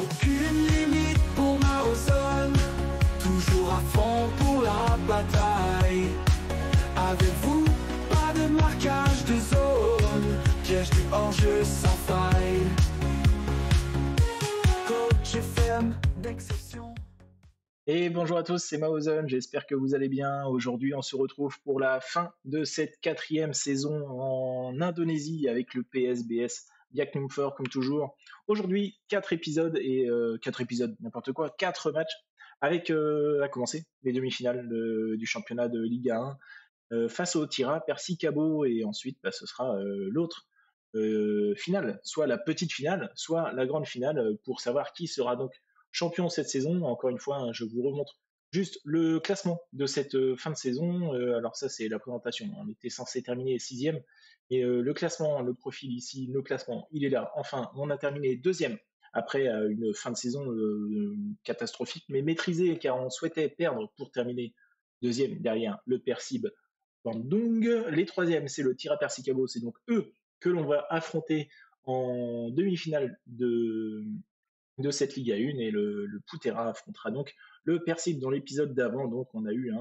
Aucune limite pour Maozone, toujours à fond pour la bataille. Avec vous, pas de marquage de zone, piège du hors-jeu sans faille. Coach FM d'exception. Et bonjour à tous, c'est Maozone, j'espère que vous allez bien. Aujourd'hui, on se retrouve pour la fin de cette 4e saison en Indonésie avec le PSBS Biak Numfor comme toujours. Aujourd'hui, 4 épisodes et 4 épisodes, n'importe quoi, 4 matchs avec à commencer les demi-finales du championnat de Liga 1 face au Tira Persikabo et ensuite ce sera l'autre finale, soit la petite finale, soit la grande finale pour savoir qui sera donc champion cette saison. Encore une fois, je vous remontre juste le classement de cette fin de saison. Alors ça, c'est la présentation. On était censé terminer 6e. Et le classement, le profil ici, le classement, il est là. Enfin, on a terminé 2e après une fin de saison catastrophique, mais maîtrisée, car on souhaitait perdre pour terminer 2e derrière le Persib Bandung. Les 3e, c'est le Tira Persikabo. C'est donc eux que l'on va affronter en demi-finale de cette Ligue 1 et le Putera affrontera donc le Persib. Dans l'épisode d'avant, donc on a eu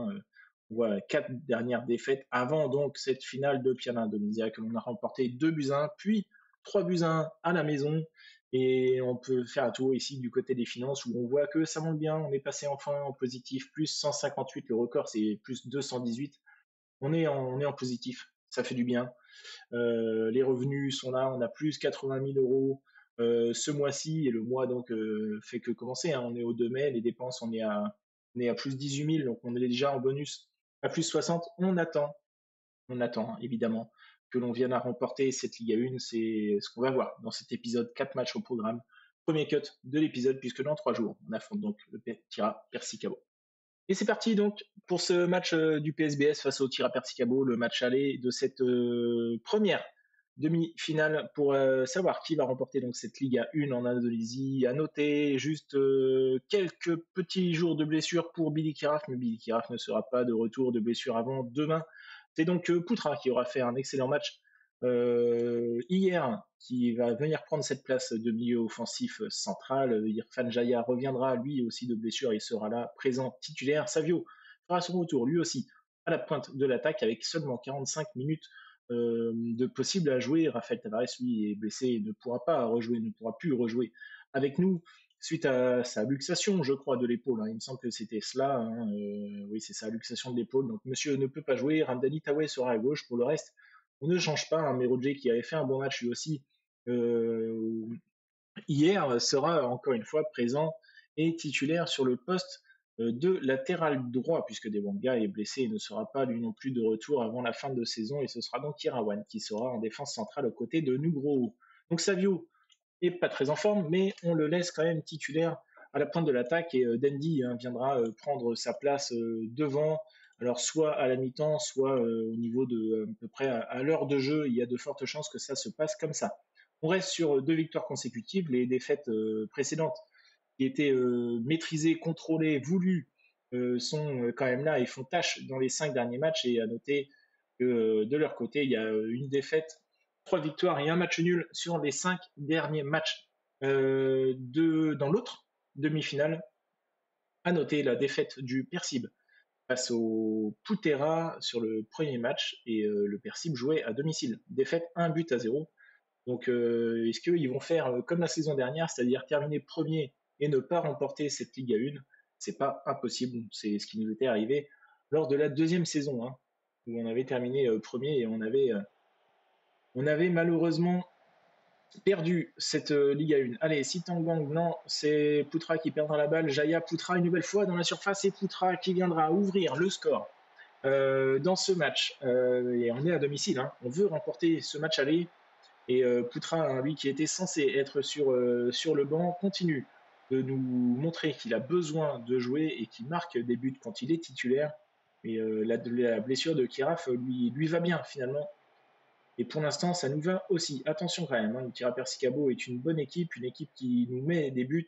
on voit 4 dernières défaites avant donc cette finale de Piala Indonesia que l'on a remporté 2-1, puis 3-1 à la maison. Et on peut faire un tour ici du côté des finances où on voit que ça monte bien. On est passé enfin en positif, plus 158, le record c'est plus 218. On est en positif, ça fait du bien. Les revenus sont là, on a plus 80 000 euros ce mois-ci, et le mois donc fait que commencer, on est au 2 mai, les dépenses on est à plus 18 000, donc on est déjà en bonus à plus 60. On attend évidemment que l'on vienne à remporter cette Ligue 1, c'est ce qu'on va voir dans cet épisode, 4 matchs au programme, premier cut de l'épisode, puisque dans 3 jours on affronte donc le Tira Persikabo. Et c'est parti donc pour ce match du PSBS face au Tira Persikabo, le match aller de cette première demi-finale pour savoir qui va remporter donc cette Liga 1 en Indonésie. À noter juste quelques petits jours de blessure pour Billy Kiraf, mais Billy Kiraf ne sera pas de retour de blessure avant demain. C'est donc Putra qui aura fait un excellent match hier, qui va venir prendre cette place de milieu offensif central. Irfan Jaya reviendra lui aussi de blessure, il sera là présent titulaire. Savio fera son retour lui aussi à la pointe de l'attaque avec seulement 45 minutes de possible à jouer. Rafael Tavares lui est blessé et ne pourra plus rejouer avec nous suite à sa luxation, je crois, de l'épaule. Il me semble que c'était cela. Oui, c'est ça, luxation de l'épaule. Donc monsieur ne peut pas jouer. Ramdani Taoué sera à gauche. Pour le reste, on ne change pas. Merodje, qui avait fait un bon match lui aussi hier, sera encore une fois présent et titulaire sur le poste de latéral droit, puisque Dewanga est blessé et ne sera pas lui non plus de retour avant la fin de saison, et ce sera donc Irawan qui sera en défense centrale aux côtés de Nugroho. Donc Savio est pas très en forme, mais on le laisse quand même titulaire à la pointe de l'attaque, et Dendi viendra prendre sa place devant, alors soit à la mi-temps, soit au niveau de à peu près à l'heure de jeu. Il y a de fortes chances que ça se passe comme ça. On reste sur 2 victoires consécutives. Les défaites précédentes qui étaient maîtrisées, contrôlées, voulues, sont quand même là et font tâche dans les 5 derniers matchs. Et à noter que de leur côté, il y a une défaite, 3 victoires et un match nul sur les 5 derniers matchs dans l'autre demi-finale. À noter la défaite du Persib face au Putera sur le premier match, et le Persib jouait à domicile. Défaite 1-0. Donc, est-ce qu'ils vont faire comme la saison dernière, c'est-à-dire terminer premier et ne pas remporter cette Ligue 1? C'est pas impossible. C'est ce qui nous était arrivé lors de la 2e saison, où on avait terminé premier et on avait malheureusement perdu cette Ligue 1. Allez, Sitanggang, non, c'est Putra qui perdra la balle. Jaya, Putra une nouvelle fois dans la surface, et Putra qui viendra ouvrir le score dans ce match. Et on est à domicile, on veut remporter ce match aller. Et Putra, lui qui était censé être sur le banc, continue de nous montrer qu'il a besoin de jouer et qu'il marque des buts quand il est titulaire. Et la blessure de Kiraf lui va bien finalement. Et pour l'instant, ça nous va aussi. Attention quand même, le Tira Persikabo est une bonne équipe, une équipe qui nous met des buts.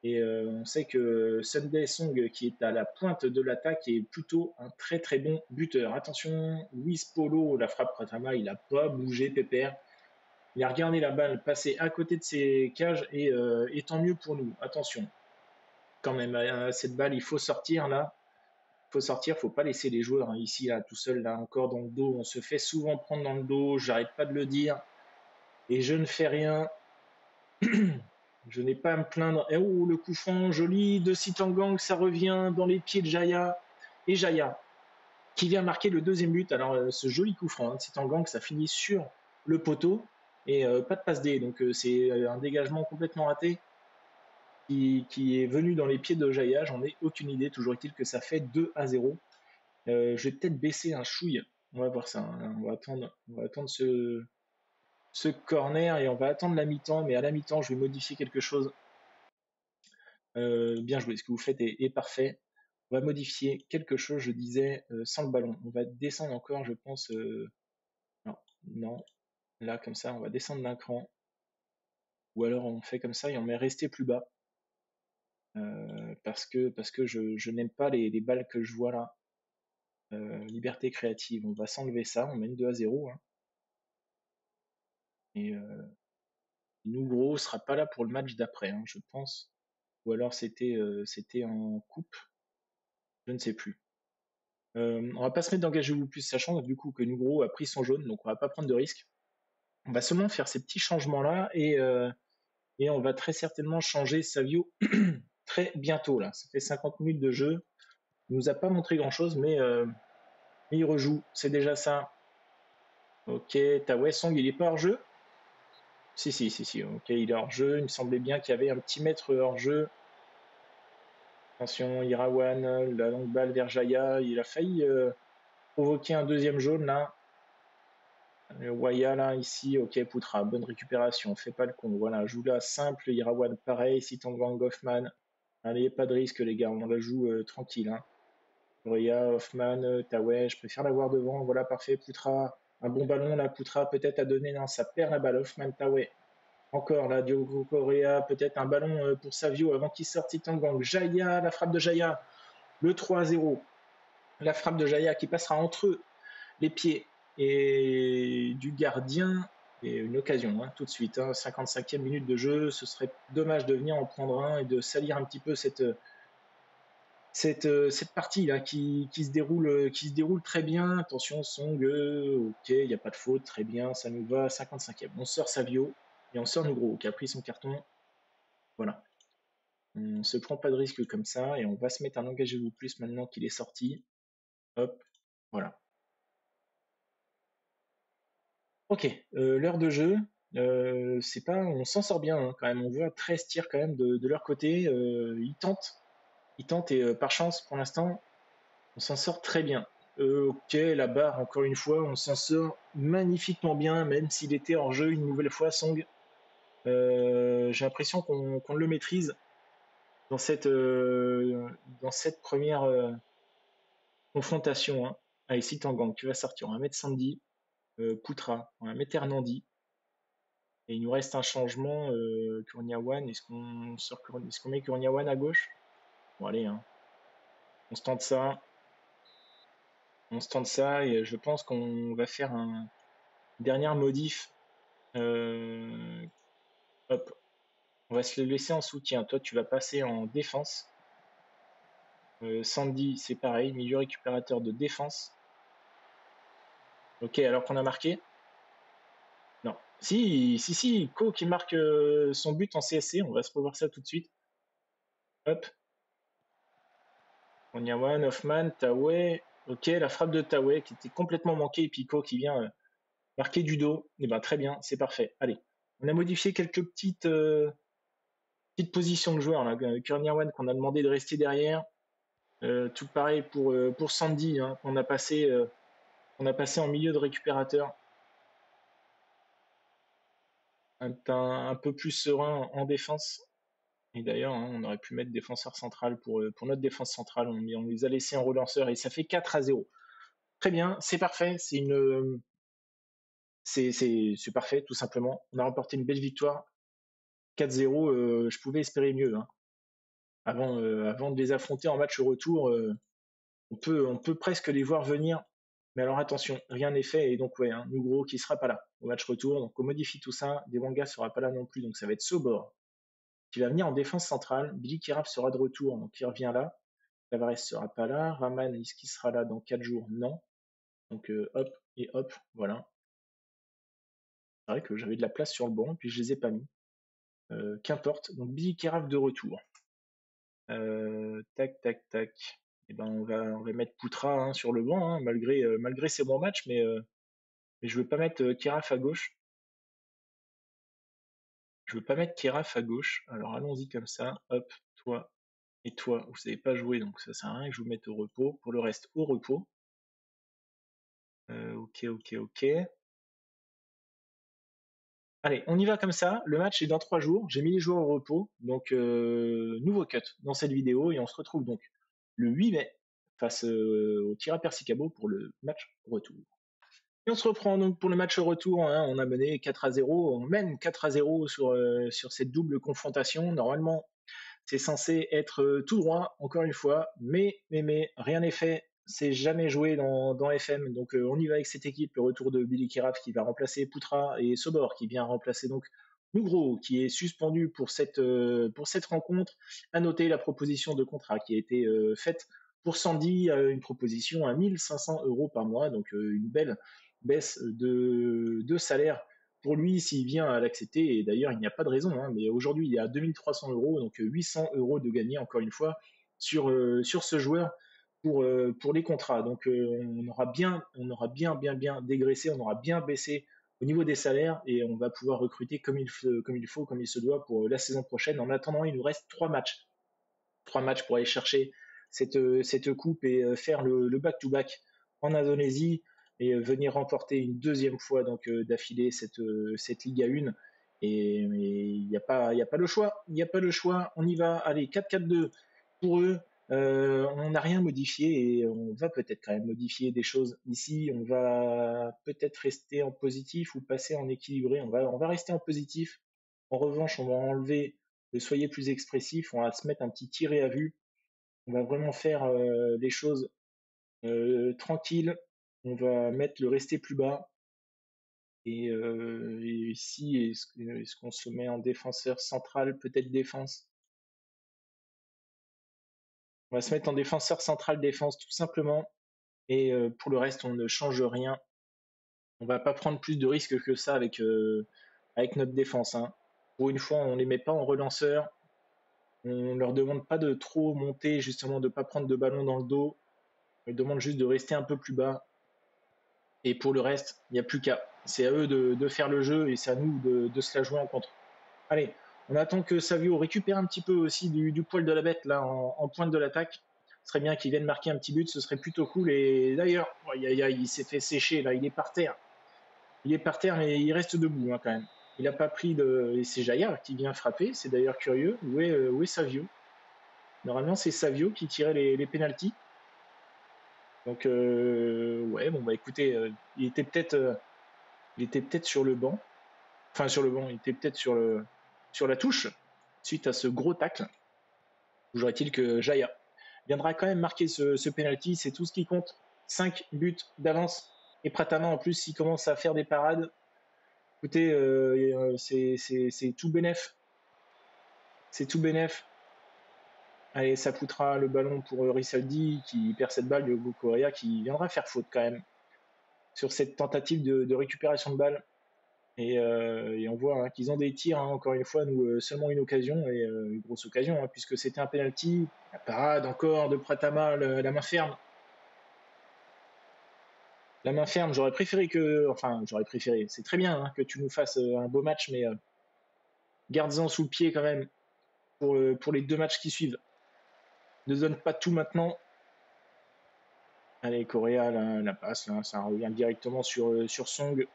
Et on sait que Sunday Song, qui est à la pointe de l'attaque, est plutôt un très très bon buteur. Attention, Luis Polo, la frappe Pratama, il n'a pas bougé, pépère. Il a regardé la balle passer à côté de ses cages et tant mieux pour nous. Attention, quand même, cette balle, il faut sortir là. Il faut sortir, faut pas laisser les joueurs hein, ici, là, tout seul, là, encore dans le dos. On se fait souvent prendre dans le dos, j'arrête pas de le dire. Et je ne fais rien. Je n'ai pas à me plaindre. Et oh, le coup franc joli de Sitangang, ça revient dans les pieds de Jaya. Et Jaya, qui vient marquer le deuxième but. Alors, ce joli coup franc hein, de Sitangang, ça finit sur le poteau. Et pas de passe D. Donc, c'est un dégagement complètement raté qui est venu dans les pieds de Jaya. J'en ai aucune idée. Toujours est-il que ça fait 2-0. Je vais peut-être baisser un chouille. On va voir ça. Hein. On va attendre ce corner et on va attendre la mi-temps. Mais à la mi-temps, je vais modifier quelque chose. Bien joué, ce que vous faites est parfait. On va modifier quelque chose, je disais, sans le ballon. On va descendre encore, je pense. Non, non. Là, comme ça, on va descendre d'un cran. Ou alors on fait comme ça et on met rester plus bas. Parce que je n'aime pas les balles que je vois là. Liberté créative, on va s'enlever ça, on mène 2-0. Hein. Et nous, gros, sera pas là pour le match d'après, hein, je pense. Ou alors c'était en coupe, je ne sais plus. On va pas se mettre d'engagez-vous plus, sachant du coup que Nugro a pris son jaune, donc on va pas prendre de risque. On va seulement faire ces petits changements-là et on va très certainement changer Savio très bientôt. Là. Ça fait 50 minutes de jeu. Il nous a pas montré grand-chose, mais il rejoue. C'est déjà ça. Ok, Tawai Song, il est pas hors jeu. Si. Ok, il est hors jeu. Il me semblait bien qu'il y avait un petit mètre hors jeu. Attention, Irawan, la longue balle vers Jaya. Il a failli provoquer un deuxième jaune là. Waya là, ici, ok, Poutra, bonne récupération, fais pas le con. Voilà, joue là, simple, Irawan, pareil, Sitangwang, Hoffman. Allez, pas de risque, les gars, on la joue tranquille. Hein. Ria, Hoffman, Tawai, je préfère l'avoir devant. Voilà, parfait, Poutra. Un bon ballon là, Poutra, peut-être à donner. Non, ça perd la balle, Hoffman, Tawai. Encore là, Diogo Correa, peut-être un ballon pour Savio avant qu'il sorte Sitangwang. Jaya, la frappe de Jaya, le 3-0. La frappe de Jaya qui passera entre les pieds et du gardien. Et une occasion, hein, tout de suite. Hein, 55e minute de jeu. Ce serait dommage de venir en prendre un et de salir un petit peu cette partie-là qui se déroule très bien. Attention, Song, ok, il n'y a pas de faute, très bien, ça nous va. 55e. On sort Savio et on sort Nugro qui a pris son carton. Voilà. On se prend pas de risque comme ça et on va se mettre un engagez-vous plus maintenant qu'il est sorti. Hop, voilà. Ok, l'heure de jeu, c'est pas, on s'en sort bien hein, quand même. On voit 13 tirs quand même de leur côté. Ils tentent et par chance pour l'instant, on s'en sort très bien. Ok, la barre encore une fois, on s'en sort magnifiquement bien, même s'il était hors jeu une nouvelle fois. Song, j'ai l'impression qu'on le maîtrise dans cette première confrontation. Hein. Allez, si Tangang, tu vas sortir. On va mettre Sandy, Poutra, on va mettre Hernandi. Et il nous reste un changement, Kurniawan. Est-ce qu'on met Kurniawan à gauche? Bon, allez, hein. On se tente ça. On se tente ça et je pense qu'on va faire un dernière modif. Hop. On va se le laisser en soutien. Toi, tu vas passer en défense. Sandy, c'est pareil, milieu récupérateur de défense. Ok, alors qu'on a marqué? Non. Si, Ko qui marque son but en CSC. On va se revoir ça tout de suite. Hop. Onyawan, Hoffman, Tawai. Ok, la frappe de Tawai qui était complètement manquée et Pico qui vient marquer du dos. Et ben très bien, c'est parfait. Allez, on a modifié quelques petites positions de joueurs. Kurniawan qu'on a demandé de rester derrière. Tout pareil pour Sandy, hein, qu'on a passé en milieu de récupérateur. Un peu plus serein en défense. Et d'ailleurs, hein, on aurait pu mettre défenseur central pour notre défense centrale. On les a laissés en relanceur et ça fait 4-0. Très bien, c'est parfait. C'est parfait, tout simplement. On a remporté une belle victoire. 4-0, je pouvais espérer mieux. Hein. Avant de les affronter en match retour, on peut presque les voir venir. Mais alors attention, rien n'est fait, et donc ouais, hein, Nugro qui sera pas là au match retour, donc on modifie tout ça, Devanga sera pas là non plus, donc ça va être Sobor qui va venir en défense centrale, Billy Kirab sera de retour, donc il revient là, Tavares sera pas là, Raman, est-ce qu'il sera là dans 4 jours? Non, donc hop, et hop, voilà. C'est vrai que j'avais de la place sur le banc, puis je les ai pas mis. Qu'importe, donc Billy Kirab de retour. Tac, tac, tac. Et ben on va mettre Poutra hein, sur le banc, hein, malgré ses bons matchs, mais je veux pas mettre Kiraf à gauche. Je veux pas mettre Kiraf à gauche. Alors allons-y comme ça. Hop, toi et toi, vous savez pas jouer, donc ça sert à rien que je vous mette au repos. Pour le reste, au repos. Ok, ok, ok. Allez, on y va comme ça. Le match est dans 3 jours. J'ai mis les joueurs au repos. Donc, nouveau cut dans cette vidéo. Et on se retrouve donc le 8 mai face au Tira Persicabo pour le match retour. Et on se reprend donc pour le match retour. Hein. On a mené 4-0. On mène 4-0 sur cette double confrontation. Normalement, c'est censé être tout droit, encore une fois. Mais rien n'est fait. C'est jamais joué dans FM. Donc on y va avec cette équipe. Le retour de Billy Kiraf qui va remplacer Poutra et Sobor qui vient remplacer donc Nugro qui est suspendu pour cette rencontre. À noter la proposition de contrat qui a été faite pour Sandy, une proposition à 1 500 € par mois. Donc une belle baisse de salaire pour lui s'il vient à l'accepter, et d'ailleurs il n'y a pas de raison, hein, mais aujourd'hui il est à 2 300 €, donc 800 € de gagné encore une fois sur ce joueur pour les contrats. Donc on aura bien dégraissé, on aura bien baissé au niveau des salaires et on va pouvoir recruter comme il faut, comme il se doit pour la saison prochaine. En attendant, il nous reste 3 matchs. 3 matchs pour aller chercher cette coupe et faire le back-to-back en Indonésie et venir remporter une deuxième fois donc d'affilée cette Liga 1. Et il n'y a pas le choix. Il n'y a pas le choix. On y va. Allez, 4-4-2 pour eux. On n'a rien modifié et on va peut-être quand même modifier des choses ici. On va peut-être rester en positif ou passer en équilibré. On va rester en positif. En revanche, on va enlever le soyez plus expressif. On va se mettre un petit tiré à vue. On va vraiment faire les choses tranquilles. On va mettre le rester plus bas. Et ici, est-ce qu'on se met en défenseur central, peut-être défense? On va se mettre en défenseur central défense tout simplement. Et pour le reste, on ne change rien. On va pas prendre plus de risques que ça avec notre défense. Hein. Pour une fois, on les met pas en relanceur. On leur demande pas de trop monter, justement, de pas prendre de ballon dans le dos. On leur demande juste de rester un peu plus bas. Et pour le reste, il n'y a plus qu'à. C'est à eux de faire le jeu et c'est à nous de se la jouer en contre. Allez, on attend que Savio récupère un petit peu aussi du poil de la bête là en pointe de l'attaque. Ce serait bien qu'il vienne marquer un petit but, ce serait plutôt cool. Et d'ailleurs, il s'est fait sécher là, il est par terre. Il est par terre, mais il reste debout hein, quand même. Il n'a pas pris de. Et c'est Jaillard qui vient frapper, c'est d'ailleurs curieux. Où est Savio? Normalement, c'est Savio qui tirait les pénaltys. Donc, ouais, bon, bah écoutez, il était peut-être sur le banc. Enfin, sur le banc, il était peut-être sur la touche, suite à ce gros tacle. Jouerait-il que Jaya viendra quand même marquer ce penalty, c'est tout ce qui compte. 5 buts d'avance. Et Pratama, en plus, s'il commence à faire des parades, écoutez, c'est tout bénef. C'est tout bénef. Allez, ça coûtera le ballon pour Rissaldi qui perd cette balle de Gokorea qui viendra faire faute quand même sur cette tentative de récupération de balle. Et on voit hein, qu'ils ont des tirs, hein, encore une fois, nous seulement une occasion, et une grosse occasion, hein, puisque c'était un penalty. La parade encore de Pratama, la main ferme. La main ferme, j'aurais préféré c'est très bien hein, que tu nous fasses un beau match, mais garde-en sous le pied quand même pour les 2 matchs qui suivent. Ne donne pas tout maintenant. Allez, Correa, la passe, là, ça revient directement sur Song.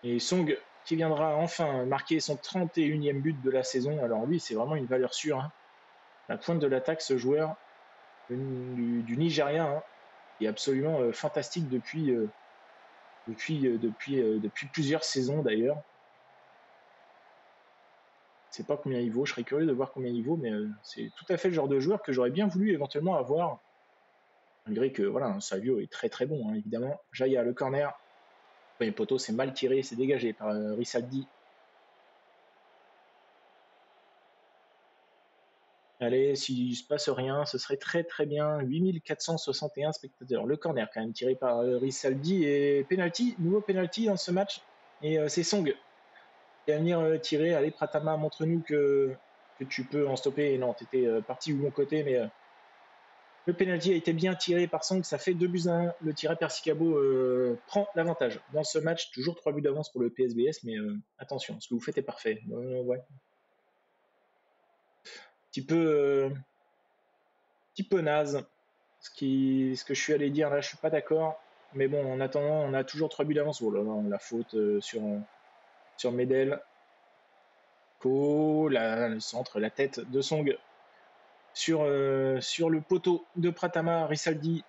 Et Song qui viendra enfin marquer son 31e but de la saison. Alors lui, c'est vraiment une valeur sûre. Hein. La pointe de l'attaque, ce joueur du Nigeria, hein, est absolument fantastique depuis plusieurs saisons d'ailleurs. Je ne sais pas combien il vaut, je serais curieux de voir combien il vaut, mais c'est tout à fait le genre de joueur que j'aurais bien voulu éventuellement avoir Malgré que voilà, Savio est très très bon, hein, évidemment. Jaya, le corner. Le poteau, c'est mal tiré, c'est dégagé par Rissaldi. Allez, s'il ne se passe rien, ce serait très très bien. 8461 spectateurs. Le corner quand même tiré par Rissaldi et penalty, nouveau penalty dans ce match. Et c'est Song qui va venir tirer. Allez, Pratama, montre-nous que tu peux en stopper. Et non, tu étais parti du bon côté, mais le penalty a été bien tiré par Song. Ça fait 2-1. Le tiré Persicabo prend l'avantage dans ce match. Toujours 3 buts d'avance pour le PSBS, mais attention, ce que vous faites est parfait. Ouais. Petit peu naze. Ce que je suis allé dire là, je suis pas d'accord. Mais bon, en attendant, on a toujours 3 buts d'avance. Oh là là, la faute sur Medel. Le centre, la tête de Song sur le poteau de Pratama, Rissaldi.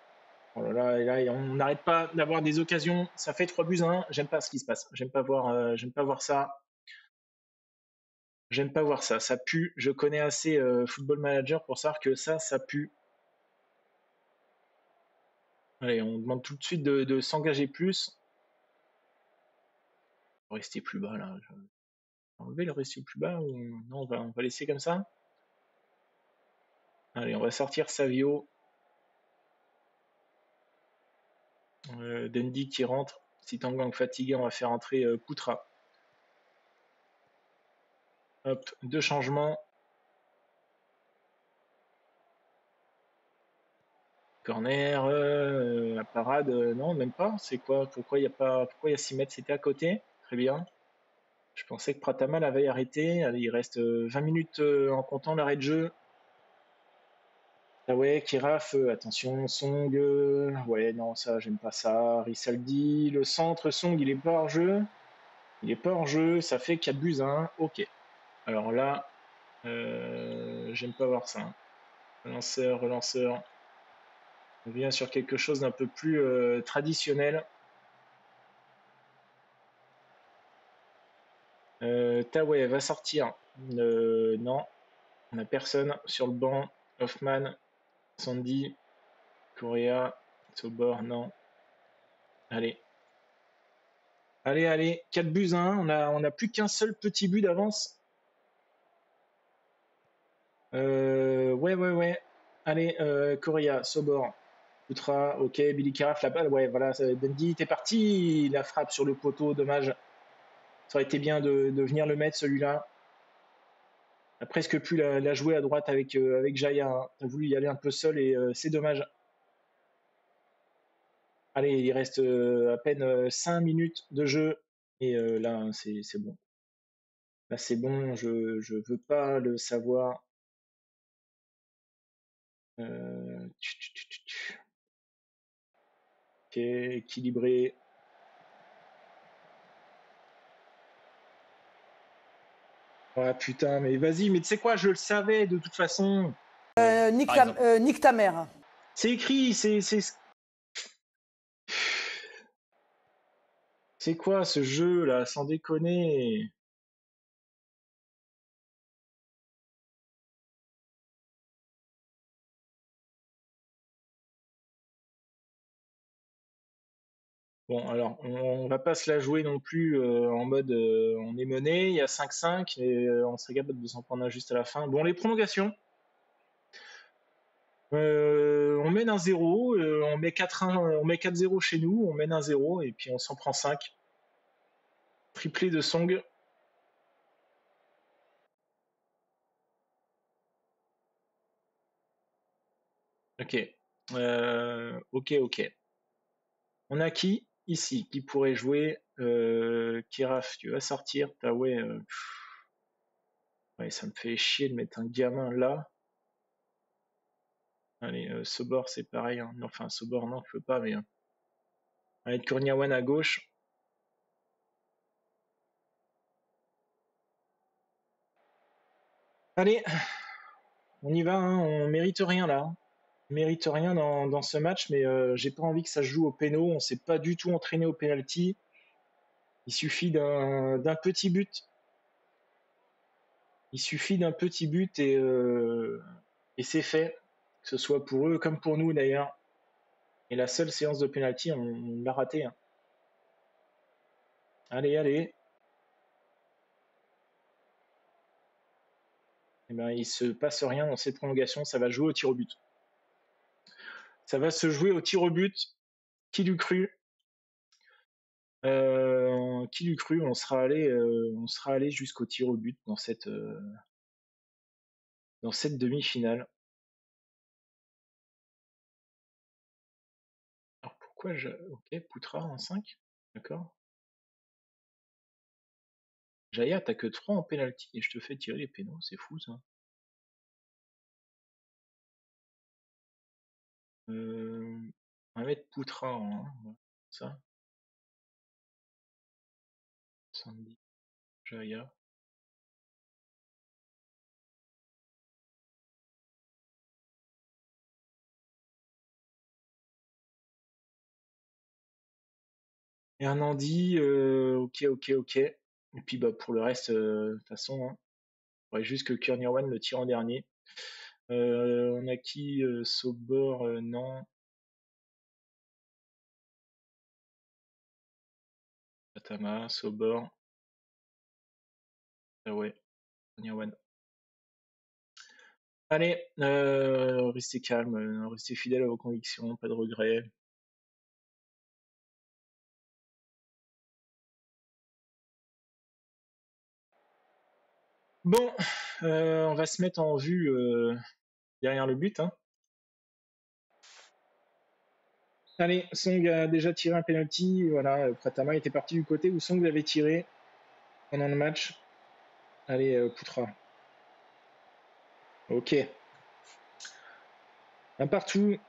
Oh là là, et on n'arrête pas d'avoir des occasions. Ça fait 3-1. J'aime pas ce qui se passe. J'aime pas voir ça. J'aime pas voir ça. Ça pue. Je connais assez Football Manager pour savoir que ça pue. Allez, on demande tout de suite de s'engager plus. Rester plus bas là. Enlever le rester plus bas ou non, on va laisser comme ça. Allez, on va sortir Savio. Dendi qui rentre. Si Tangang fatigué, on va faire entrer Koutra. Hop, 2 changements. Corner, la parade, non, même pas. C'est quoi? Pourquoi il y a 6 mètres? C'était à côté. Très bien. Je pensais que Pratama l'avait arrêté. Allez, il reste 20 minutes en comptant l'arrêt de jeu. Ah ouais, Kiraf, attention, Song. Ouais, non, ça, j'aime pas ça. Rissaldi, le centre, Song, il est pas hors jeu. Il est pas hors jeu, ça fait 4-1. Ok. Alors là, j'aime pas voir ça. Relanceur. On vient sur quelque chose d'un peu plus traditionnel. Taway va sortir. Non, on n'a personne sur le banc. Hoffman, Sandy, Correa, Sobor, non. Allez. Allez, 4-1. On a plus qu'un seul petit but d'avance. Ouais. Allez, Correa, Sobor, Outra, ok, Billy Carafe, la balle, ouais, voilà, Dundee était parti, la frappe sur le poteau, dommage. Ça aurait été bien de venir le mettre celui-là. On a presque pu la jouer à droite avec Jaya. Hein. On a voulu y aller un peu seul et c'est dommage. Allez, il reste à peine 5 minutes de jeu et là, c'est bon. Là, c'est bon, je veux pas le savoir. Ok, équilibré. Ah putain, mais vas-y, mais tu sais quoi, je le savais de toute façon. Nique ta mère. C'est écrit, c'est quoi ce jeu là, sans déconner? Bon, alors, on va pas se la jouer non plus en mode on est mené, il y a 5-5 et on serait capable de s'en prendre un juste à la fin. Bon, les prolongations. On mène un 0, on met 4-1, on met 4-0 chez nous, on mène un 0 et puis on s'en prend 5. Triplé de Song. Ok. Ok. On a qui ici qui pourrait jouer Kiraf, tu vas sortir. Ah ouais, ouais, ça me fait chier de mettre un gamin là. Allez, Sobor, c'est pareil. Hein. Enfin, Sobor, non, je peux pas, mais. Allez, Kourniawan à gauche. Allez, on y va, hein. On mérite rien là. On mérite rien dans ce match, mais j'ai pas envie que ça se joue au péno. On s'est pas du tout entraîné au penalty. Il suffit d'un petit but. Il suffit d'un petit but et c'est fait. Que ce soit pour eux comme pour nous d'ailleurs. Et la seule séance de penalty, on l'a raté. Hein. Allez, allez. Eh ben, il se passe rien dans ces prolongations. Ça va jouer au tir au but. Ça va se jouer au tir au but. Qui l'eût cru Qui l'eût cru on sera allé jusqu'au tir au but dans cette demi-finale. Alors pourquoi Ok, Poutra en 5. D'accord. Jaya, t'as que 3 en penalty et je te fais tirer les pénaux. C'est fou ça. On va mettre Poutra en 1. Ça. Sandy. Jaya. Hernandi, ok. Et puis bah pour le reste, de toute façon, hein, il faudrait juste que Kernirwan le tire en dernier. On a qui Sobor, non. Atama, Sobor. Ah ouais, Kernirwan. Allez, restez calme, restez fidèles à vos convictions, pas de regrets. Bon, on va se mettre en vue derrière le but. Hein. Allez, Song a déjà tiré un penalty. Voilà, Pratama était parti du côté où Song l'avait tiré pendant le match. Allez, Poutra. Ok. Un partout.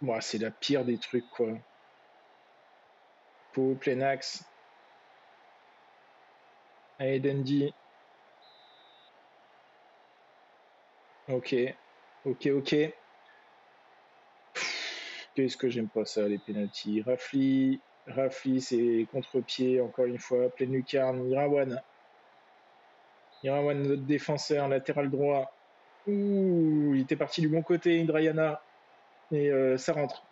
Bon, c'est la pire des trucs, quoi. Pau, plein axe. Allez, Dundee. Ok. Qu'est-ce que j'aime pas ça, les pénalties. Rafli, c'est contre-pied, encore une fois. Pleine lucarne. Irawan, notre défenseur, latéral droit. Ouh, il était parti du bon côté, Indrayana. Et ça rentre.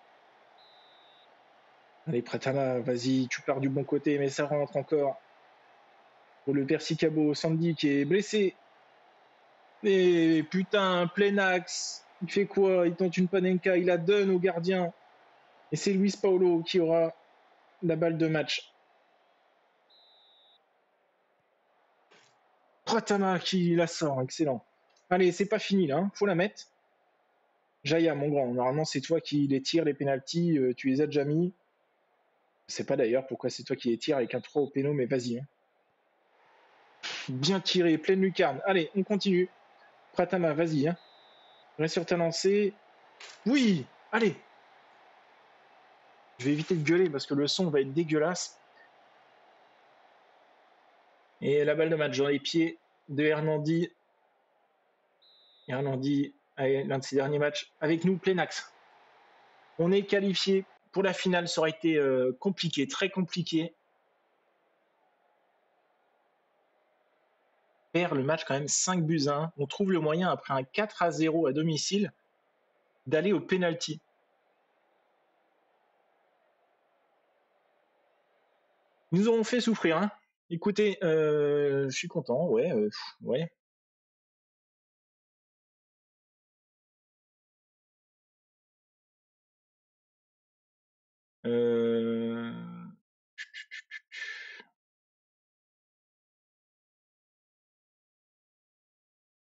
Allez, Pratama, vas-y, tu pars du bon côté, mais ça rentre encore. Pour le Persicabo, Sandy qui est blessé. Et putain, plein axe. Il fait quoi? Il tente une panenka, il la donne au gardien. Et c'est Luis Paulo qui aura la balle de match. Pratama qui la sort, excellent. Allez, c'est pas fini là, hein. Faut la mettre. Jaya, mon grand, normalement c'est toi qui les tires, les pénalties, tu les as déjà mis. Je sais pas d'ailleurs pourquoi c'est toi qui les tires avec un 3 au péno, mais vas-y. Hein. Bien tiré, pleine lucarne. Allez, on continue. Pratama, vas-y. Hein. Reste sur ta lancée. Oui, allez. Je vais éviter de gueuler parce que le son va être dégueulasse. Et la balle de match dans les pieds de Hernandi. Hernandi, l'un de ses derniers matchs avec nous, plein axe. On est qualifié pour la finale, ça aurait été compliqué, très compliqué. Perd le match quand même 5-1. On trouve le moyen, après un 4-0 à domicile, d'aller au penalty. Ils nous auront fait souffrir. Hein. Écoutez, je suis content, ouais.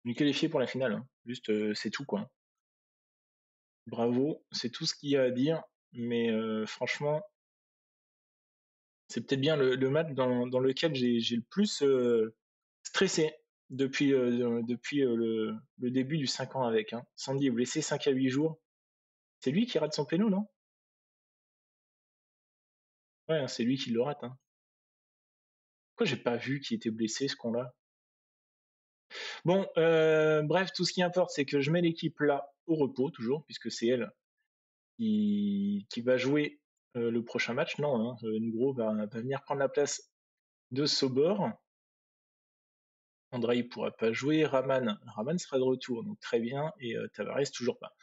On est qualifié pour la finale. Hein. Juste, c'est tout, quoi. Bravo, c'est tout ce qu'il y a à dire. Mais franchement, c'est peut-être bien le match dans lequel j'ai le plus stressé depuis le début du 5 ans avec. Hein. Sandy est blessé 5 à 8 jours. C'est lui qui rate son péno, non? Ouais, c'est lui qui le rate. Hein. Pourquoi j'ai pas vu qu'il était blessé, ce con-là? Bon, bref, tout ce qui importe, c'est que je mets l'équipe là au repos, toujours, puisque c'est elle qui va jouer le prochain match. Non, hein, Nugro va venir prendre la place de Sobor. Andrei pourra pas jouer. Raman sera de retour, donc très bien. Et Tavares, toujours pas.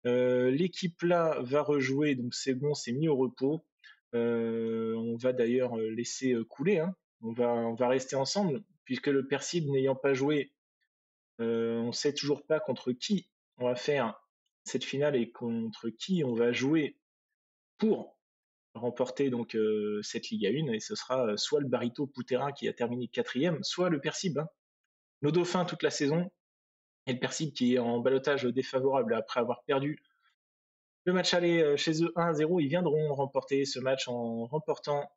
L'équipe là va rejouer, donc c'est bon, c'est mis au repos. On va d'ailleurs laisser couler, hein. On va rester ensemble, puisque le Persib n'ayant pas joué, on sait toujours pas contre qui on va faire cette finale et contre qui on va jouer pour remporter donc cette Ligue 1, et ce sera soit le Barito Puterra qui a terminé 4e, soit le Persib, hein. Nos dauphins toute la saison, et le Persib qui est en ballottage défavorable après avoir perdu le match aller chez eux 1-0. Ils viendront remporter ce match en remportant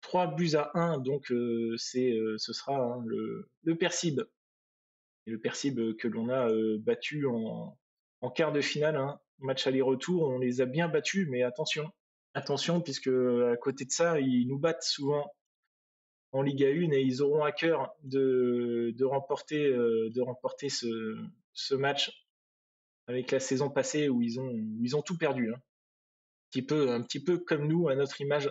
3-1, donc ce sera hein, le Persib. Et le Persib que l'on a battu en quart de finale, hein. Match aller-retour, on les a bien battus, mais attention, puisque à côté de ça, ils nous battent souvent en Ligue 1 et ils auront à cœur de remporter ce match avec la saison passée où ils ont tout perdu, hein. Un petit peu comme nous à notre image.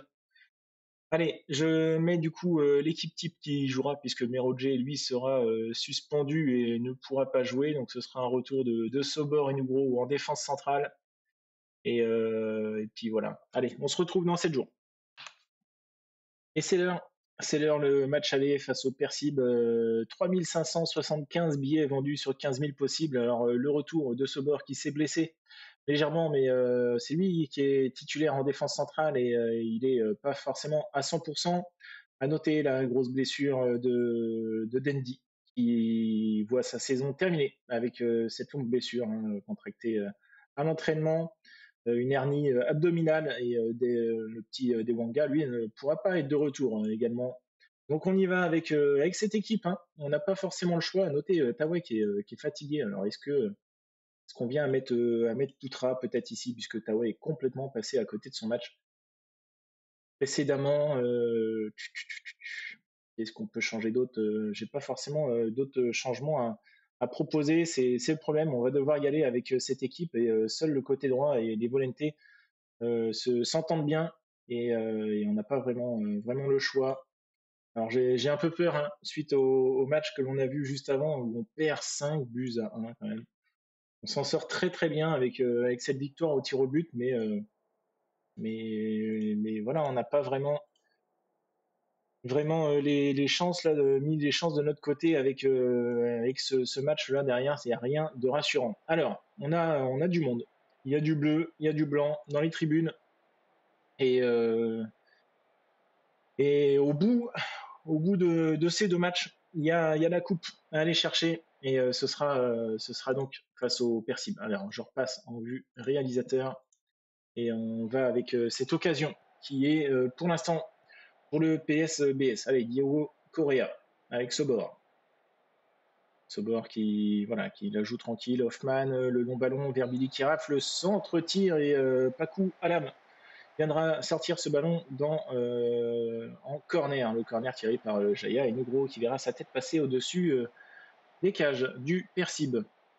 Allez, je mets du coup l'équipe type qui jouera puisque Merodje lui sera suspendu et ne pourra pas jouer, donc ce sera un retour de Sobor et Nugro en défense centrale. Et puis voilà. Allez, on se retrouve dans 7 jours. Et c'est l'heure le match aller face au Persib. 3575 billets vendus sur 15 000 possibles. Alors le retour de Sobor qui s'est blessé légèrement, mais c'est lui qui est titulaire en défense centrale et il est pas forcément à 100%. À noter la grosse blessure de Dendi qui voit sa saison terminée avec cette longue blessure hein, contractée à l'entraînement. Une hernie abdominale et le petit Dewanga, lui, ne pourra pas être de retour hein, également. Donc on y va avec cette équipe, hein. On n'a pas forcément le choix. À noter Tawai qui est fatigué. Alors est-ce qu'on vient à mettre Poutra peut-être ici, puisque Tawai est complètement passé à côté de son match précédemment. Est-ce qu'on peut changer d'autres J'ai pas forcément d'autres changements à proposer. C'est le problème. On va devoir y aller avec cette équipe et seul le côté droit et les volontés s'entendent bien et on n'a pas vraiment le choix. Alors j'ai un peu peur hein, suite au match que l'on a vu juste avant où on perd 5-1 quand même. On s'en sort très très bien avec cette victoire au tir au but, mais voilà, on n'a pas vraiment les chances là, mis les chances de notre côté avec ce match-là derrière, il n'y a rien de rassurant. Alors, on a du monde. Il y a du bleu, il y a du blanc dans les tribunes. Et au bout de ces 2 matchs, il y a la coupe à aller chercher. Et ce sera donc face au Persib. Alors, je repasse en vue réalisateur. Et on va avec cette occasion qui est pour l'instant pour le PSBS. Allez, Diogo Correa avec Sobor. Sobor qui la joue tranquille. Hoffman, le long ballon vers Billy qui rafle, le centre-tir et Pakou Alam viendra sortir ce ballon en corner. Le corner tiré par Jaya et Negro qui verra sa tête passer au-dessus des cages du Persib.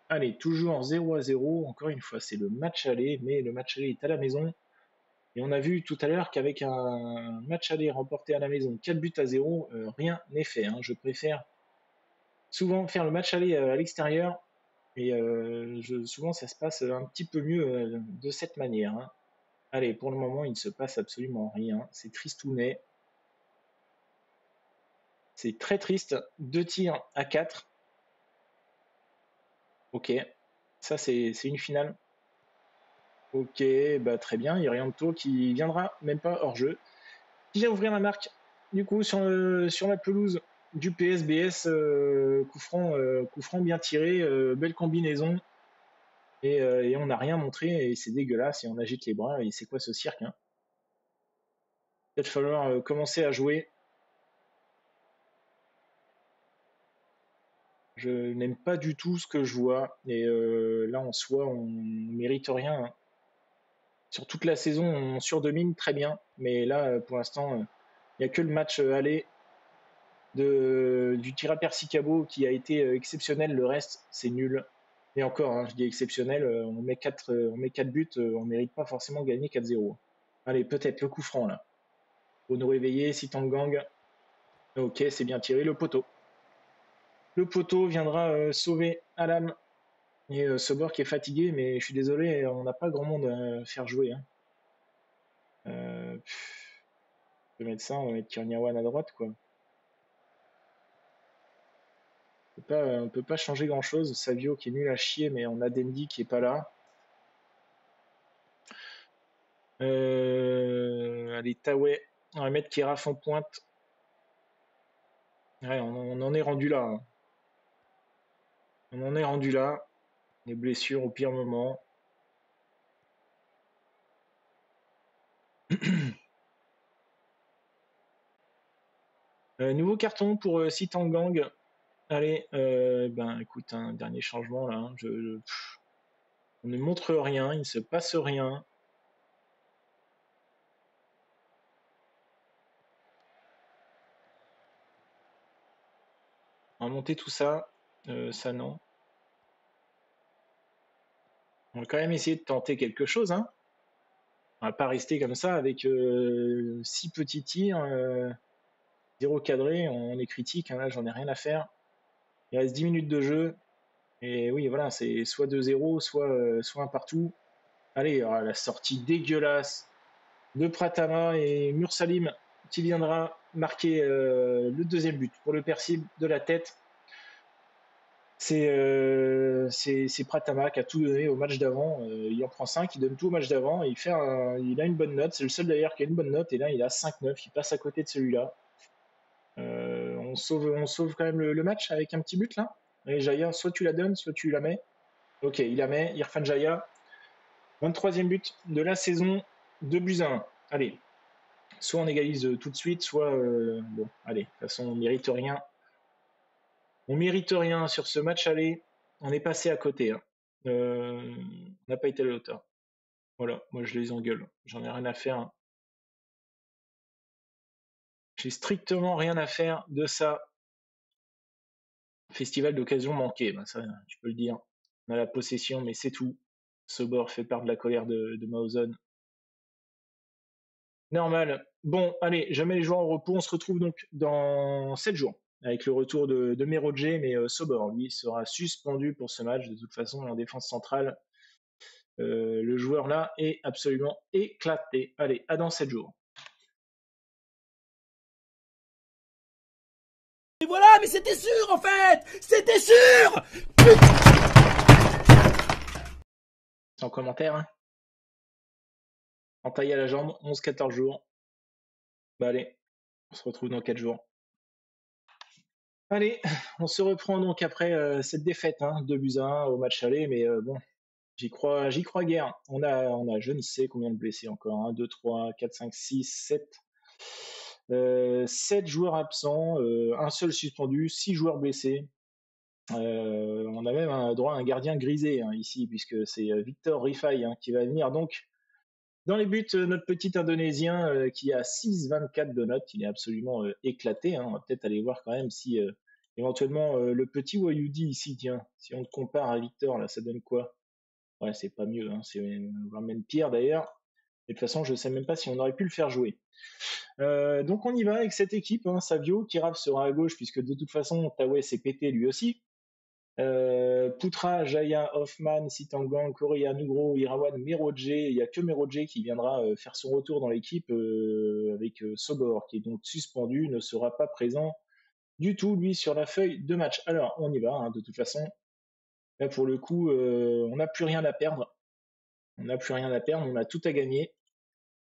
Allez, toujours 0-0. Encore une fois, c'est le match aller, mais le match aller est à la maison. Et on a vu tout à l'heure qu'avec un match aller remporté à la maison 4-0, rien n'est fait, hein. Je préfère souvent faire le match aller à l'extérieur et souvent ça se passe un petit peu mieux de cette manière, hein. Allez, pour le moment, il ne se passe absolument rien. C'est tristounet. C'est très triste. 2 tirs à 4. Ok. Ça, c'est une finale. Ok, bah très bien. Irianto qui viendra, même pas hors jeu, qui vient ouvrir la marque. Du coup, sur la pelouse du PSBS, coup franc bien tiré, belle combinaison. Et on n'a rien montré et c'est dégueulasse et on agite les bras. Et c'est quoi ce cirque, hein? Peut-être falloir commencer à jouer. Je n'aime pas du tout ce que je vois. Et là, en soi, on mérite rien, hein. Sur toute la saison, on surdomine très bien. Mais là, pour l'instant, il n'y a que le match aller du tir à Persicabo qui a été exceptionnel. Le reste, c'est nul. Et encore, hein, je dis exceptionnel, on met 4 buts, on ne mérite pas forcément gagner 4-0. Allez, peut-être le coup franc là. Pour nous réveiller, Sitangang. Ok, c'est bien tiré, le poteau. Le poteau viendra sauver Alam. Et Sobor qui est fatigué, mais je suis désolé, on n'a pas grand monde à faire jouer. Hein. On peut mettre ça, on va mettre Kirniawan à droite, quoi. On peut pas changer grand chose. Savio qui est nul à chier, mais on a Dendi qui est pas là. Allez, Taoué. On va mettre Keraf en pointe. Ouais, on en est rendu là. Hein. On en est rendu là. Les blessures au pire moment. Nouveau carton pour Sitangang. Allez, ben écoute, un dernier changement là. Hein. On ne montre rien, il ne se passe rien. On va monter tout ça. Ça non. On va quand même essayer de tenter quelque chose. Hein. On va pas rester comme ça avec 6 petits tirs, 0 cadré. On est critique. Hein, là, j'en ai rien à faire. Il reste 10 minutes de jeu. Et oui, voilà, c'est soit 2-0, soit un partout. Allez, la sortie dégueulasse de Pratama et Mursalim qui viendra marquer le deuxième but pour le Persib de la tête. C'est Pratama qui a tout donné au match d'avant. Il en prend 5, il donne tout au match d'avant. Il a une bonne note. C'est le seul d'ailleurs qui a une bonne note. Et là, il a 5-9. Il passe à côté de celui-là. On sauve quand même le match avec un petit but là. Allez, Jaya, soit tu la donnes, soit tu la mets. Ok, il la met. Irfan Jaya. 23e but de la saison, 2-1. Allez, soit on égalise tout de suite, soit... bon, allez, de toute façon, on mérite rien. On mérite rien sur ce match aller. On est passé à côté. Hein. On n'a pas été à la hauteur. Voilà, moi je les engueule. J'en ai rien à faire. Hein. J'ai strictement rien à faire de ça. Festival d'occasion manquée, ben ça, tu peux le dire. On a la possession, mais c'est tout. Sobor fait part de la colère de Maozon. Normal. Bon, allez, jamais les joueurs en repos. On se retrouve donc dans 7 jours avec le retour de Merodje, mais Sobor, lui, sera suspendu pour ce match. De toute façon, en défense centrale, le joueur là est absolument éclaté. Allez, à dans 7 jours. Et voilà, mais c'était sûr en fait. C'était sûr. Sans commentaire, hein. Entaillé à la jambe, 11-14 jours. Bah allez, on se retrouve dans 4 jours. Allez, on se reprend donc après cette défaite, hein, 2-1 au match aller, mais bon, j'y crois guère. On a je ne sais combien de blessés encore, 1, 2, 3, 4, 5, 6, 7. 7 joueurs absents, un seul suspendu, 6 joueurs blessés. On a même droit à un gardien grisé hein, ici, puisque c'est Victor Rifai hein, qui va venir donc dans les buts, notre petit Indonésien qui a 6,24 de notes, il est absolument éclaté. Hein. On va peut-être aller voir quand même si éventuellement le petit Wayudi ici, tiens, si on le compare à Victor, là, ça donne quoi? Ouais, c'est pas mieux, hein. C'est même pire d'ailleurs. Et de toute façon, je sais même pas si on aurait pu le faire jouer. Donc on y va avec cette équipe, hein. Savio, Kiraf sera à gauche puisque de toute façon, Taoué s'est pété lui aussi. Putra, Jaya, Hoffman, Sitangang, Korea, Nugro, Irawan, Merodje. Il n'y a que Merodje qui viendra faire son retour dans l'équipe avec Sobor, qui est donc suspendu, ne sera pas présent du tout, lui, sur la feuille de match. Alors, on y va, hein, de toute façon. Là, pour le coup, on n'a plus rien à perdre. On n'a plus rien à perdre, on a tout à gagner.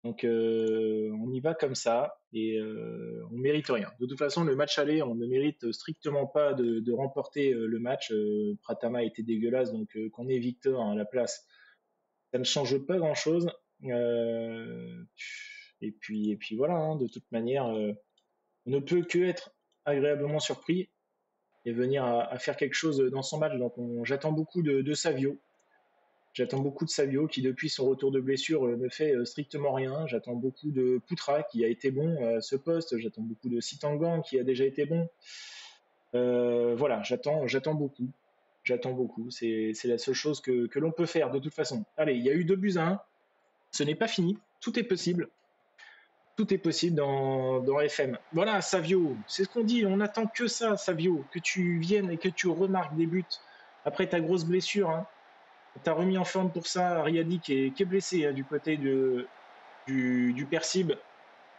Donc on y va comme ça et on mérite rien. De toute façon, le match aller, on ne mérite strictement pas de remporter le match. Pratama était dégueulasse, donc qu'on ait Victor à la place, ça ne change pas grand-chose. Et puis voilà, hein, de toute manière, on ne peut que être agréablement surpris et venir à faire quelque chose dans son match. Donc j'attends beaucoup de Savio. J'attends beaucoup de Savio qui, depuis son retour de blessure, ne fait strictement rien. J'attends beaucoup de Putra qui a été bon à ce poste. J'attends beaucoup de Sitangang qui a déjà été bon. Voilà, j'attends beaucoup. J'attends beaucoup. C'est la seule chose que l'on peut faire de toute façon. Allez, il y a eu 2-1. Ce n'est pas fini. Tout est possible. Tout est possible dans FM. Voilà, Savio. C'est ce qu'on dit. On n'attend que ça, Savio. Que tu viennes et que tu remarques des buts après ta grosse blessure. Hein. Tu as remis en forme pour ça Ariadi qui est blessé hein, du côté du Persib.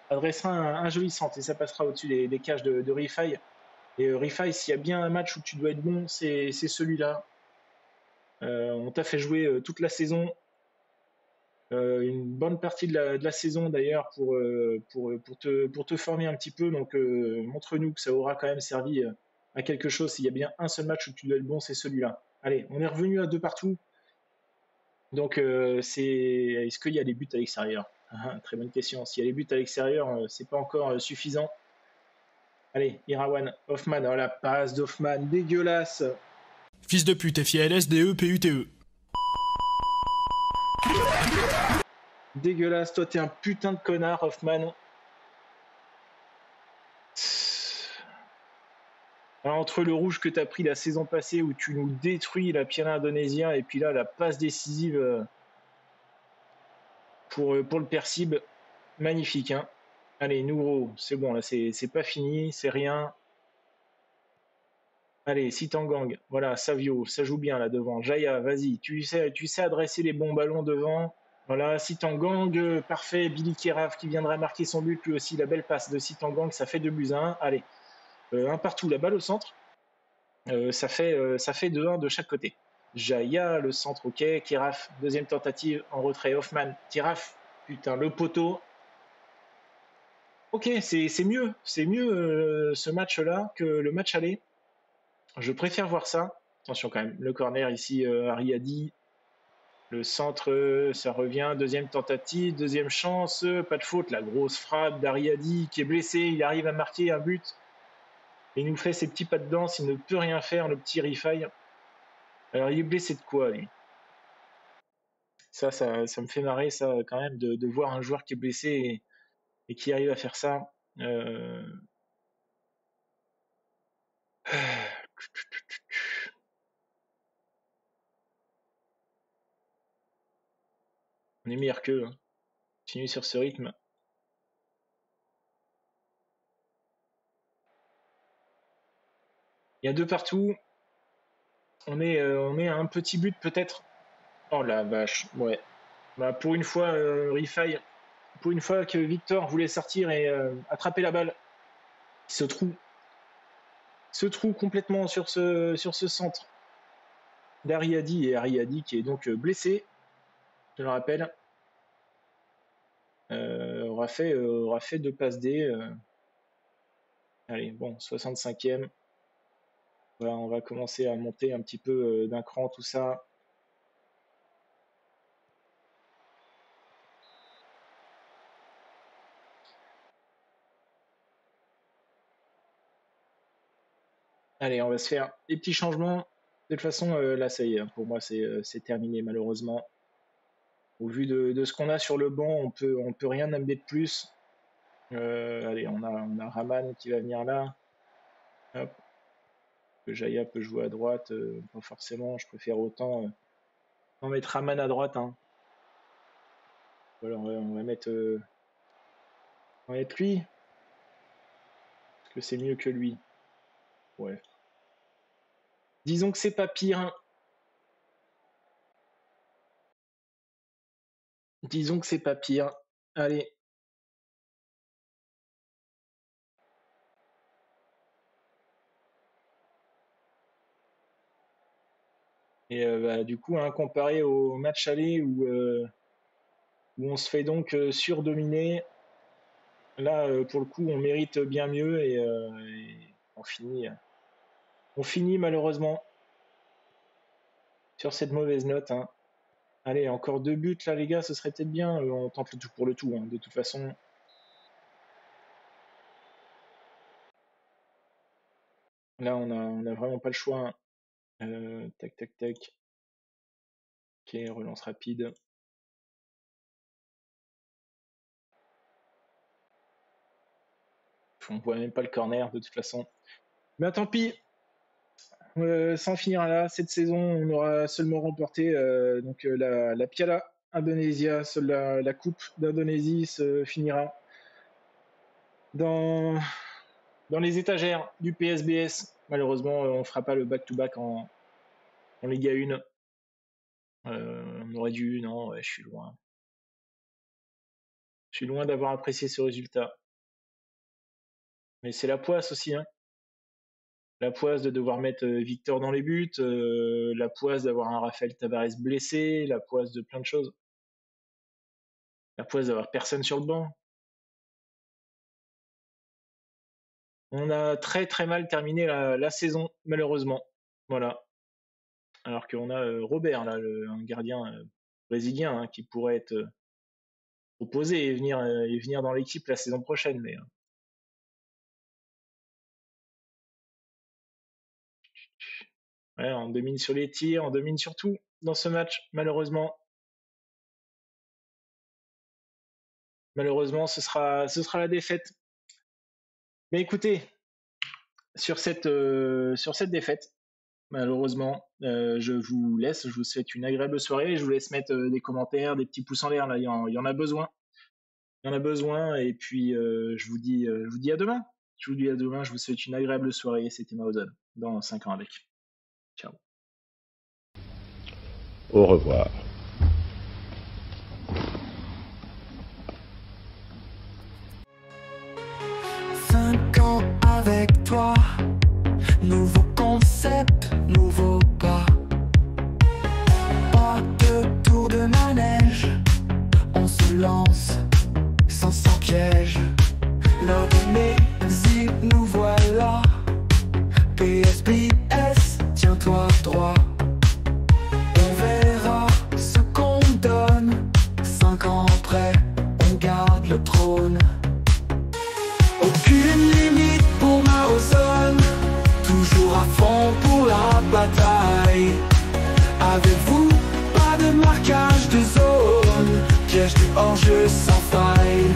Adressera un joli centre et ça passera au-dessus des cages de Rifai. Et Rifai, s'il y a bien un match où tu dois être bon, c'est celui-là. On t'a fait jouer toute la saison. Une bonne partie de la saison d'ailleurs pour te former un petit peu. Donc montre-nous que ça aura quand même servi à quelque chose. S'il y a bien un seul match où tu dois être bon, c'est celui-là. Allez, on est revenu à 2 partout. Donc est-ce qu'il y a des buts à l'extérieur? Très bonne question. S'il y a des buts à l'extérieur, c'est pas encore suffisant. Allez, Irawan, Hoffman, oh la passe d'Hoffman, dégueulasse. Fils de pute, FILSDEPUTE. Dégueulasse, toi t'es un putain de connard, Hoffman. Alors, entre le rouge que t'as pris la saison passée où tu nous détruis la Piala indonésien et puis là la passe décisive pour le Persib, magnifique. Hein. Allez, Nouro, c'est bon là, c'est pas fini, c'est rien. Allez, Sitangang, voilà, Savio, ça joue bien là devant. Jaya, vas-y, tu sais adresser les bons ballons devant. Voilà, Sitangang, parfait. Billy Keraf qui viendra marquer son but, lui aussi, la belle passe de Sitangang, ça fait 2-1. Allez, un partout, la balle au centre. Ça fait 2-1 de chaque côté. Jaya, le centre, ok. Keraf, deuxième tentative, en retrait. Hoffman, Keraf, putain, le poteau. Ok, c'est mieux ce match-là que le match aller. Je préfère voir ça. Attention quand même, le corner ici, Ariadi. Le centre, ça revient. Deuxième tentative, deuxième chance. Pas de faute. La grosse frappe d'Ariadi qui est blessé. Il arrive à marquer un but. Et il nous fait ses petits pas de danse. Il ne peut rien faire, le petit Rifai. Alors, il est blessé de quoi, lui? Ça me fait marrer, ça, quand même, de voir un joueur qui est blessé et qui arrive à faire ça. On est meilleur qu'eux. Hein. Continue sur ce rythme. Il y a 2 partout. On est à un petit but peut-être. Oh la vache, ouais. Bah, pour une fois, Rifai, pour une fois que Victor voulait sortir et attraper la balle, il se trouve complètement sur ce centre d'Ariadi et Ariadi qui est donc blessé, je le rappelle. Aura fait 2 passes D. Allez, bon, 65e. Voilà, on va commencer à monter un petit peu d'un cran tout ça. Allez, on va se faire des petits changements. De toute façon, là, ça y est, pour moi, c'est terminé, malheureusement. Au vu de ce qu'on a sur le banc, on peut rien amener de plus. Allez, on a Raman qui va venir là. Hop. Jaya peut jouer à droite, pas forcément. Je préfère autant mettre Raman à droite. Hein. Alors, on va mettre lui. Parce que c'est mieux que lui. Ouais. Disons que c'est pas pire. Disons que c'est pas pire. Allez. Et bah, du coup, hein, comparé au match aller où on se fait donc surdominer, là, pour le coup, on mérite bien mieux et on finit malheureusement sur cette mauvaise note. Hein. Allez, encore 2 buts là, les gars, ce serait peut-être bien. On tente le tout pour le tout, hein, de toute façon. Là, on a vraiment pas le choix. Hein. Tac, tac, tac. Ok, relance rapide. On voit même pas le corner de toute façon. Mais tant pis. Ça en finira là. Cette saison, on aura seulement remporté donc la Piala Indonésia. Seule la Coupe d'Indonésie se finira dans les étagères du PSBS. Malheureusement, on ne fera pas le back-to-back en Liga 1. On aurait dû... Non, ouais, je suis loin. Je suis loin d'avoir apprécié ce résultat. Mais c'est la poisse aussi, hein. La poisse de devoir mettre Victor dans les buts, la poisse d'avoir un Raphaël Tavares blessé, la poisse de plein de choses. La poisse d'avoir personne sur le banc. On a très très mal terminé la saison, malheureusement. Voilà. Alors qu'on a Robert, là, un gardien brésilien, hein, qui pourrait être proposé et venir dans l'équipe la saison prochaine. Mais ouais, on domine sur les tirs, on domine surtout dans ce match, malheureusement. Malheureusement, ce sera la défaite. Mais écoutez, sur cette défaite, malheureusement, je vous laisse. Je vous souhaite une agréable soirée. Je vous laisse mettre des commentaires, des petits pouces en l'air. Là, il y en a besoin. Il y en a besoin. Et puis, je vous dis à demain. Je vous dis à demain. Je vous souhaite une agréable soirée. C'était Maozone dans 5 ans avec. Ciao. Au revoir. Avec toi, nouveau concept, nouveau pas. Pas de tour de manège, on se lance sans piège. L'heure d'Amnésie, nous voilà. PSBS, tiens-toi droit. On verra ce qu'on donne. 5 ans après, on garde le trône. Aucune limite pour Maozone, toujours à fond pour la bataille. Avec vous, pas de marquage de zone, piège du hors-jeu sans faille.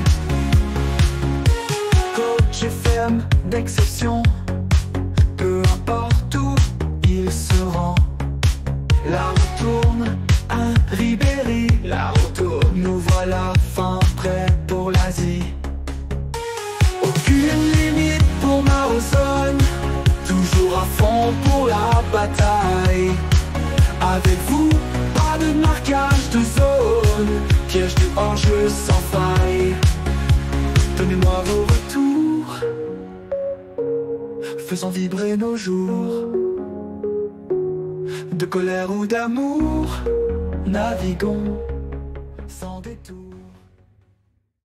Coach ferme d'exception, peu importe où il se rend. La roue tourne, un Ribéry, la roue tourne. Nous voilà fin prêts pour l'Asie. Aucune limite pour Maozone, toujours à fond pour la bataille. Avec vous, pas de marquage de zone, piège du hors-jeu sans faille. Donnez-moi vos retours, faisant vibrer nos jours. De colère ou d'amour, naviguons.